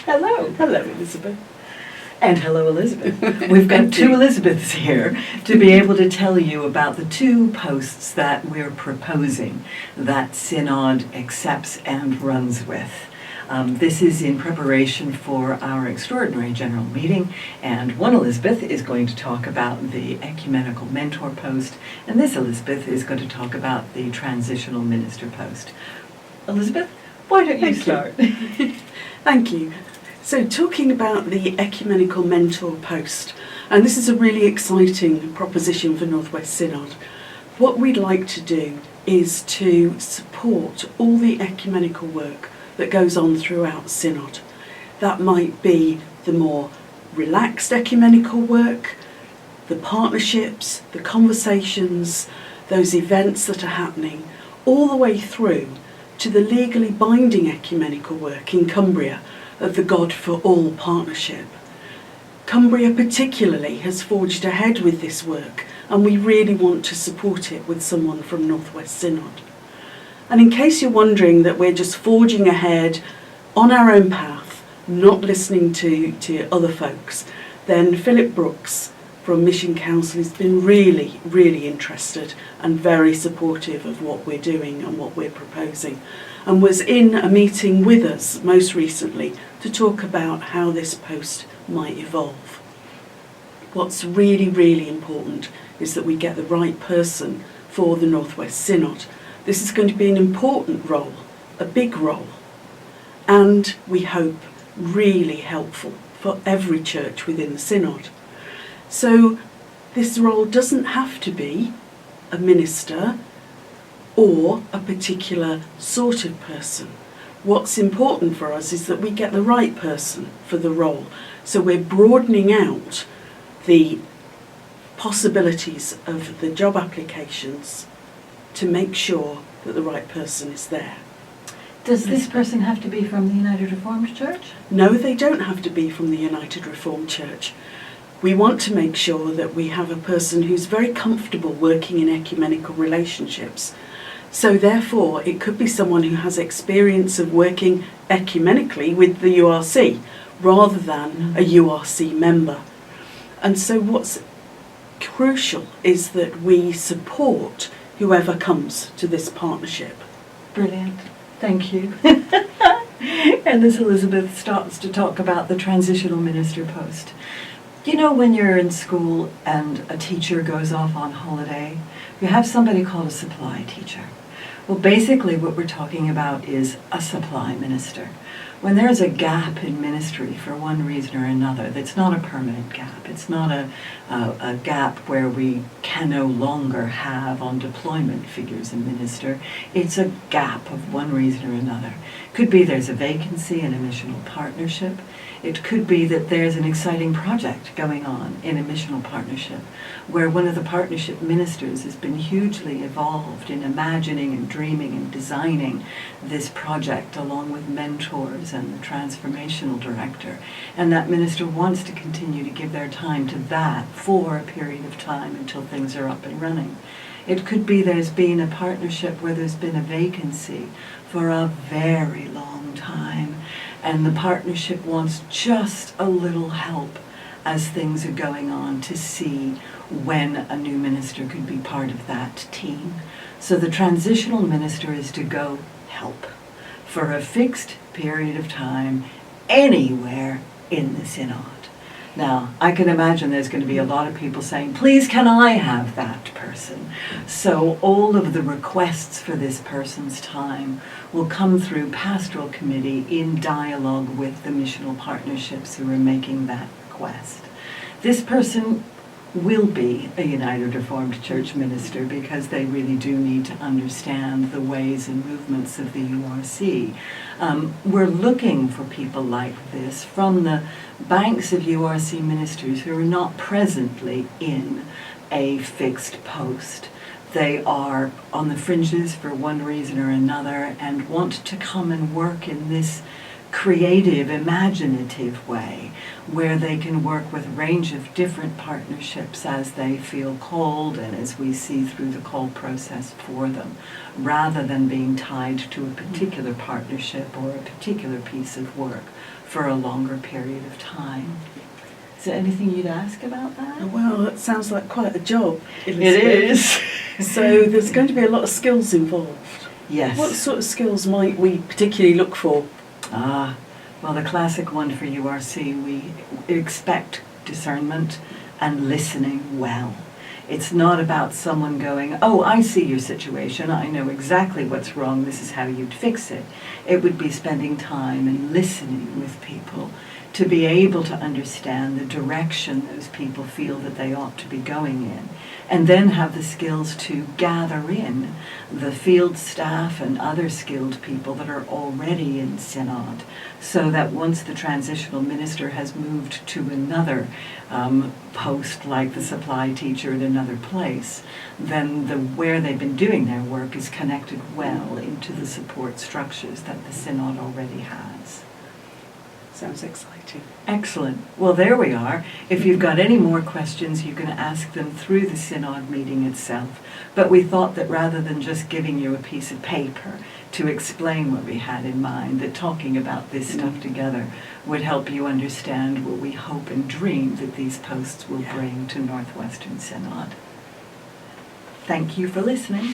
Hello. Hello, Elizabeth. And hello, Elizabeth. We've got two Elizabeths here to be able to tell you about the two posts that we're proposing that Synod accepts and runs with. This is in preparation for our extraordinary general meeting, and one Elizabeth is going to talk about the Ecumenical Mentor post, and this Elizabeth is going to talk about the Transitional Minister post. Elizabeth, why don't you start? Thank you. So talking about the Ecumenical Mentor post, and this is a really exciting proposition for North West Synod. What we'd like to do is to support all the ecumenical work that goes on throughout Synod. That might be the more relaxed ecumenical work, the partnerships, the conversations, those events that are happening, all the way through to the legally binding ecumenical work in Cumbria of the God for All partnership. Cumbria particularly has forged ahead with this work, and we really want to support it with someone from North West Synod. And in case you're wondering that we're just forging ahead on our own path, not listening to other folks, then Philip Brooks from Mission Council has been really, really interested and very supportive of what we're doing and what we're proposing, and was in a meeting with us most recently to talk about how this post might evolve. What's really, really important is that we get the right person for the North West Synod. This is going to be an important role, a big role, and we hope really helpful for every church within the Synod. So this role doesn't have to be a minister or a particular sort of person. What's important for us is that we get the right person for the role. So we're broadening out the possibilities of the job applications to make sure that the right person is there. Does this person have to be from the United Reformed Church? No, they don't have to be from the United Reformed Church. We want to make sure that we have a person who's very comfortable working in ecumenical relationships. So therefore, it could be someone who has experience of working ecumenically with the URC rather than a URC member. And so what's crucial is that we support whoever comes to this partnership. Brilliant. Thank you. And as Elizabeth starts to talk about the Transitional Minister post, you know, when you're in school and a teacher goes off on holiday, you have somebody called a supply teacher. Well, basically what we're talking about is a supply minister. When there's a gap in ministry for one reason or another, that's not a permanent gap. It's not a gap where we can no longer have on deployment figures a minister. It's a gap of one reason or another. Could be there's a vacancy in a missional partnership. It could be that there's an exciting project going on in a missional partnership where one of the partnership ministers has been hugely involved in imagining and dreaming and designing this project along with mentors and the transformational director. And that minister wants to continue to give their time to that for a period of time until things are up and running. It could be there's been a partnership where there's been a vacancy for a very long time, and the partnership wants just a little help as things are going on to see when a new minister could be part of that team. So the transitional minister is to go help for a fixed period of time anywhere in the Synod. Now, I can imagine there's going to be a lot of people saying, please can I have that person? So all of the requests for this person's time will come through pastoral committee in dialogue with the missional partnerships who are making that request. This person will be a United Reformed Church minister because they really do need to understand the ways and movements of the URC. We're looking for people like this from the banks of URC ministers who are not presently in a fixed post. They are on the fringes for one reason or another and want to come and work in this creative, imaginative way where they can work with a range of different partnerships as they feel called and as we see through the call process for them, rather than being tied to a particular partnership or a particular piece of work for a longer period of time. Is there anything you'd ask about that? Well, it sounds like quite a job, It Elizabeth. is. So there's going to be a lot of skills involved. Yes. What sort of skills might we particularly look for? Well, the classic one for URC, we expect discernment and listening well. It's not about someone going, oh, I see your situation, I know exactly what's wrong, this is how you'd fix it. It would be spending time and listening with people to be able to understand the direction those people feel that they ought to be going in, and then have the skills to gather in the field staff and other skilled people that are already in Synod, so that once the transitional minister has moved to another post, like the supply teacher in another place, then where they've been doing their work is connected well into the support structures that the Synod already has. Sounds exciting. Excellent. Well, there we are. If you've got any more questions, you can ask them through the Synod meeting itself. But we thought that rather than just giving you a piece of paper to explain what we had in mind, that talking about this stuff together would help you understand what we hope and dream that these posts will bring to Northwestern Synod. Thank you for listening.